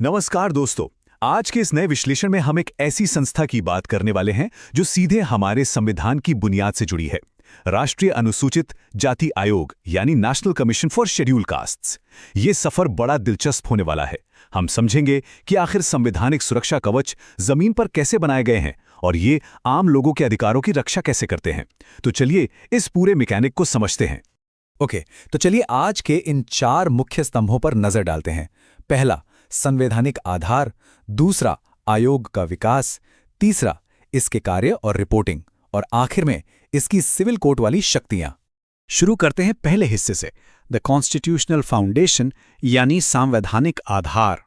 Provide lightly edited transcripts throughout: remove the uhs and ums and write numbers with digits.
नमस्कार दोस्तों। आज के इस नए विश्लेषण में हम एक ऐसी संस्था की बात करने वाले हैं जो सीधे हमारे संविधान की बुनियाद से जुड़ी है। राष्ट्रीय अनुसूचित जाति आयोग यानी national Commission for scheduled castes. ये सफर बड़ा दिलचस्प होने वाला है। हम समझेंगे कि आखिर संवैधानिक सुरक्षा कवच जमीन पर कैसे बनाए गए हैं और ये आम लोगों के अधिकारों की रक्षा कैसे करते हैं। तो चलिए इस पूरे मैकेनिक को समझते हैं। तो चलिए आज के इन 4 मुख्य स्तंभों पर नजर डालते हैं। पहला, संवैधानिक आधार। दूसरा, आयोग का विकास। तीसरा, इसके कार्य और रिपोर्टिंग। और आखिर में इसकी सिविल कोर्ट वाली शक्तियां। शुरू करते हैं पहले हिस्से से, द कॉन्स्टिट्यूशनल फाउंडेशन यानी संवैधानिक आधार।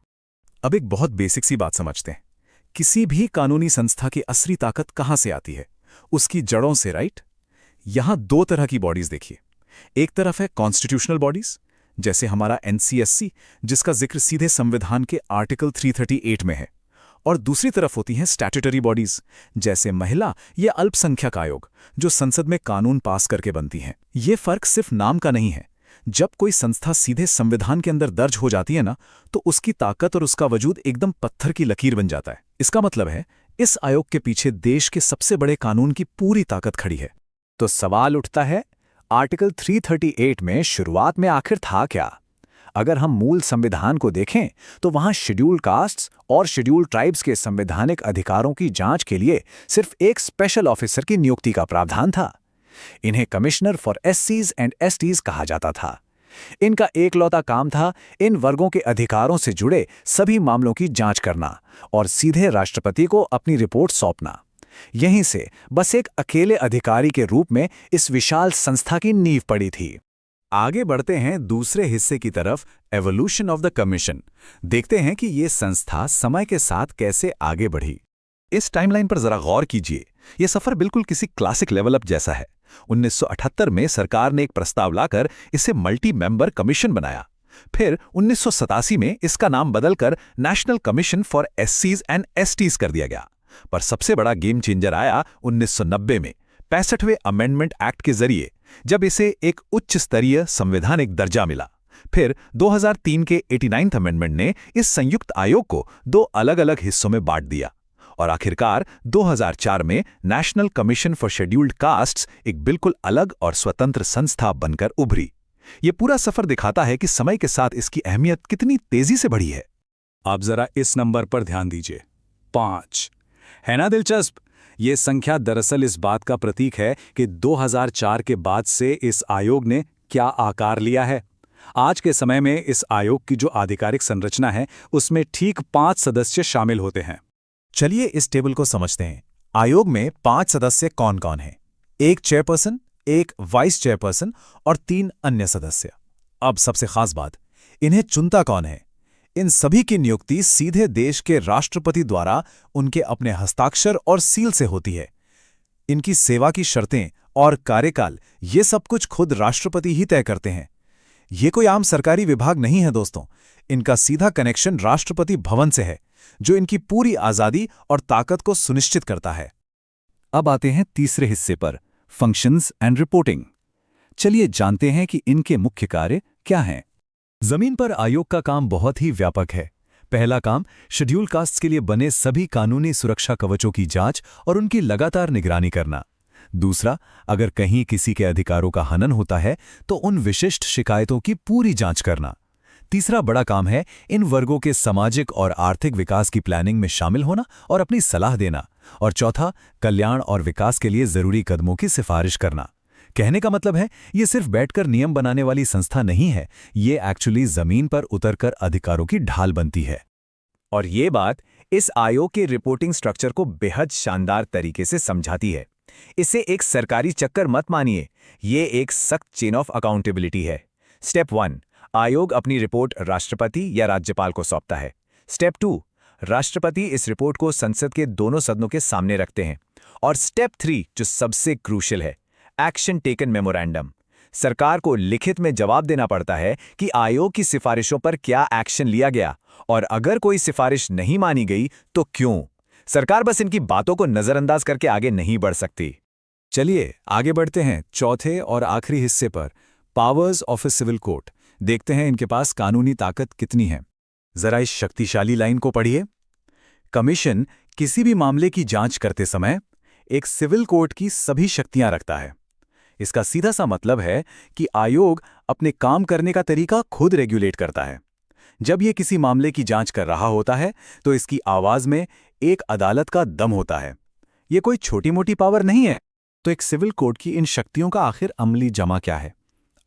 अब एक बहुत बेसिक सी बात समझते हैं। किसी भी कानूनी संस्था की असली ताकत कहां से आती है? उसकी जड़ों से, राइट? यहां 2 तरह की बॉडीज देखिए। एक तरफ है कॉन्स्टिट्यूशनल बॉडीज, जैसे हमारा एनसीएससी, जिसका जिक्र सीधे संविधान के आर्टिकल 338 में है। और दूसरी तरफ होती हैं स्टैट्यूटरी बॉडीज, जैसे महिला या अल्पसंख्यक आयोग, जो संसद में कानून पास करके बनती हैं। ये फर्क सिर्फ नाम का नहीं है। जब कोई संस्था सीधे संविधान के अंदर दर्ज हो जाती है ना, तो उसकी ताकत और उसका वजूद एकदम पत्थर की लकीर बन जाता है। इसका मतलब है इस आयोग के पीछे देश के सबसे बड़े कानून की पूरी ताकत खड़ी है। तो सवाल उठता है, आर्टिकल 338 में शुरुआत में आखिर था क्या? अगर हम मूल संविधान को देखें तो वहां शेड्यूल्ड कास्ट्स और शेड्यूल्ड ट्राइब्स के संवैधानिक अधिकारों की जांच के लिए सिर्फ एक स्पेशल ऑफिसर की नियुक्ति का प्रावधान था। इन्हें कमिश्नर फॉर एससीज एंड एसटीज कहा जाता था। इनका एकलौता काम था इन वर्गों के अधिकारों से जुड़े सभी मामलों की जांच करना और सीधे राष्ट्रपति को अपनी रिपोर्ट सौंपना। यहीं से बस एक अकेले अधिकारी के रूप में इस विशाल संस्था की नींव पड़ी थी। आगे बढ़ते हैं दूसरे हिस्से की तरफ, एवोल्यूशन ऑफ द कमीशन। देखते हैं कि ये संस्था समय के साथ कैसे आगे बढ़ी। इस टाइमलाइन पर जरा गौर कीजिए। यह सफर बिल्कुल किसी क्लासिक लेवल अप जैसा है। 1978 में सरकार ने एक प्रस्ताव लाकर इसे मल्टी मेंबर कमीशन बनाया। फिर 1987 में इसका नाम बदलकर नेशनल कमीशन फॉर एससीज एंड एसटीज कर दिया गया। पर सबसे बड़ा गेम चेंजर आया 1990 में 65वें अमेंडमेंट एक्ट के जरिए, जब इसे एक उच्च स्तरीय संवैधानिक दर्जा मिला। फिर 2003 के 89th अमेंडमेंट ने इस संयुक्त आयोग को 2 अलग-अलग हिस्सों में बांट दिया। और आखिरकार 2004 में national Commission for scheduled castes एक बिल्कुल अलग और स्वतंत्र संस्था बनकर उभरी। ये पूरा सफर दिखाता है कि समय के साथ इसकी अहमियत कितनी तेजी से बढ़ी है। आप जरा इस नंबर पर ध्यान दीजिए, 5। है ना दिलचस्प? ये संख्या दरअसल इस बात का प्रतीक है कि 2004 के बाद से इस आयोग ने क्या आकार लिया है। आज के समय में इस आयोग की जो आधिकारिक संरचना है, उसमें ठीक 5 सदस्य शामिल होते हैं। चलिए इस टेबल को समझते हैं। आयोग में 5 सदस्य कौन कौन हैं? 1 चेयरपर्सन, 1 वाइस चेयरपर्सन और 3 अन्य सदस्य। अब सबसे खास बात, इन्हें चुनता कौन है? इन सभी की नियुक्ति सीधे देश के राष्ट्रपति द्वारा उनके अपने हस्ताक्षर और सील से होती है। इनकी सेवा की शर्तें और कार्यकाल, ये सब कुछ खुद राष्ट्रपति ही तय करते हैं। ये कोई आम सरकारी विभाग नहीं है दोस्तों। इनका सीधा कनेक्शन राष्ट्रपति भवन से है, जो इनकी पूरी आजादी और ताकत को सुनिश्चित करता है। अब आते हैं तीसरे हिस्से पर, फंक्शंस एंड रिपोर्टिंग। चलिए जानते हैं कि इनके मुख्य कार्य क्या हैं। जमीन पर आयोग का काम बहुत ही व्यापक है। पहला काम, शेड्यूल कास्ट्स के लिए बने सभी कानूनी सुरक्षा कवचों की जांच और उनकी लगातार निगरानी करना। दूसरा, अगर कहीं किसी के अधिकारों का हनन होता है तो उन विशिष्ट शिकायतों की पूरी जांच करना। तीसरा बड़ा काम है इन वर्गों के सामाजिक और आर्थिक विकास की प्लानिंग में शामिल होना और अपनी सलाह देना। और चौथा, कल्याण और विकास के लिए जरूरी कदमों की सिफारिश करना। कहने का मतलब है, ये सिर्फ बैठकर नियम बनाने वाली संस्था नहीं है, ये एक्चुअली जमीन पर उतरकर अधिकारों की ढाल बनती है। और ये बात इस आयोग के रिपोर्टिंग स्ट्रक्चर को बेहद शानदार तरीके से समझाती है। इसे एक सरकारी चक्कर मत मानिए, ये एक सख्त चेन ऑफ अकाउंटेबिलिटी है। स्टेप 1, आयोग अपनी रिपोर्ट राष्ट्रपति या राज्यपाल को सौंपता है। स्टेप 2, राष्ट्रपति इस रिपोर्ट को संसद के दोनों सदनों के सामने रखते हैं। और स्टेप 3, जो सबसे क्रूशियल है, एक्शन टेकन मेमोरेंडम। सरकार को लिखित में जवाब देना पड़ता है कि आयोग की सिफारिशों पर क्या एक्शन लिया गया, और अगर कोई सिफारिश नहीं मानी गई तो क्यों। सरकार बस इनकी बातों को नजरअंदाज करके आगे नहीं बढ़ सकती। चलिए आगे बढ़ते हैं चौथे और आखिरी हिस्से पर, powers of a civil court. देखते हैं इनके पास कानूनी ताकत कितनी है। जरा इस शक्तिशाली लाइन को पढ़िए। कमीशन किसी भी मामले की जांच करते समय एक सिविल कोर्ट की सभी शक्तियां रखता है। इसका सीधा सा मतलब है कि आयोग अपने काम करने का तरीका खुद रेगुलेट करता है। जब ये किसी मामले की जांच कर रहा होता है तो इसकी आवाज में एक अदालत का दम होता है। ये कोई छोटी मोटी पावर नहीं है। तो एक सिविल कोर्ट की इन शक्तियों का आखिर अमली जमा क्या है?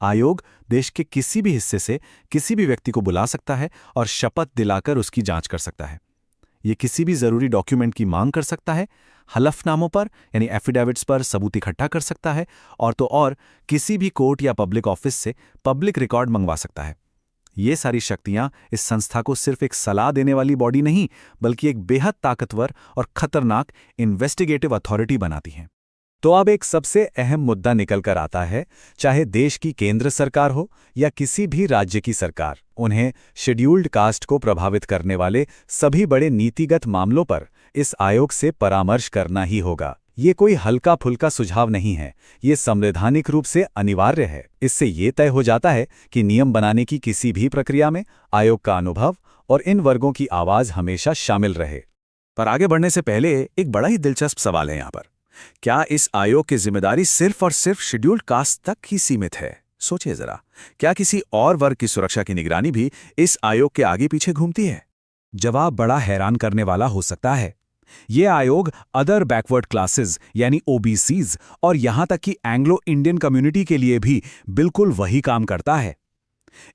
आयोग देश के किसी भी हिस्से से किसी भी व्यक्ति को बुला सकता है और शपथ दिलाकर उसकी जांच कर सकता है। ये किसी भी जरूरी डॉक्यूमेंट की मांग कर सकता है, हलफनामों पर यानी एफिडेविट्स पर सबूत इकट्ठा कर सकता है, और तो और किसी भी कोर्ट या पब्लिक ऑफिस से पब्लिक रिकॉर्ड मंगवा सकता है। ये सारी शक्तियां इस संस्था को सिर्फ एक सलाह देने वाली बॉडी नहीं, बल्कि एक बेहद ताकतवर और खतरनाक इन्वेस्टिगेटिव अथॉरिटी बनाती हैं। तो अब एक सबसे अहम मुद्दा निकल कर आता है, चाहे देश की केंद्र सरकार हो या किसी भी राज्य की सरकार, उन्हें शेड्यूल्ड कास्ट को प्रभावित करने वाले सभी बड़े नीतिगत मामलों पर इस आयोग से परामर्श करना ही होगा। ये कोई हल्का फुल्का सुझाव नहीं है, ये संवैधानिक रूप से अनिवार्य है। इससे ये तय हो जाता है कि नियम बनाने की किसी भी प्रक्रिया में आयोग का अनुभव और इन वर्गों की आवाज हमेशा शामिल रहे। पर आगे बढ़ने से पहले एक बड़ा ही दिलचस्प सवाल है यहाँ पर। क्या इस आयोग की जिम्मेदारी सिर्फ और सिर्फ शेड्यूल्ड कास्ट तक ही सीमित है? सोचिए जरा, क्या किसी और वर्ग की सुरक्षा की निगरानी भी इस आयोग के आगे पीछे घूमती है? जवाब बड़ा हैरान करने वाला हो सकता है। ये आयोग अदर बैकवर्ड क्लासेस यानी ओबीसीज और यहां तक कि एंग्लो इंडियन कम्युनिटी के लिए भी बिल्कुल वही काम करता है।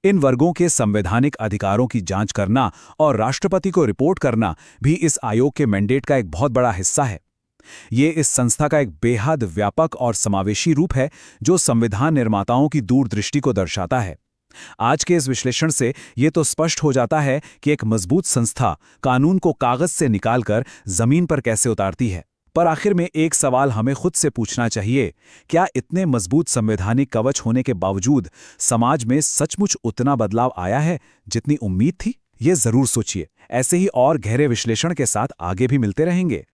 इन वर्गों के संवैधानिक अधिकारों की जांच करना और राष्ट्रपति को रिपोर्ट करना भी इस आयोग के मैंडेट का एक बहुत बड़ा हिस्सा है। ये इस संस्था का एक बेहद व्यापक और समावेशी रूप है जो संविधान निर्माताओं की दूरदृष्टि को दर्शाता है। आज के इस विश्लेषण से ये तो स्पष्ट हो जाता है कि एक मजबूत संस्था कानून को कागज से निकालकर जमीन पर कैसे उतारती है। पर आखिर में एक सवाल हमें खुद से पूछना चाहिए, क्या इतने मजबूत संवैधानिक कवच होने के बावजूद समाज में सचमुच उतना बदलाव आया है जितनी उम्मीद थी? ये जरूर सोचिए। ऐसे ही और गहरे विश्लेषण के साथ आगे भी मिलते रहेंगे।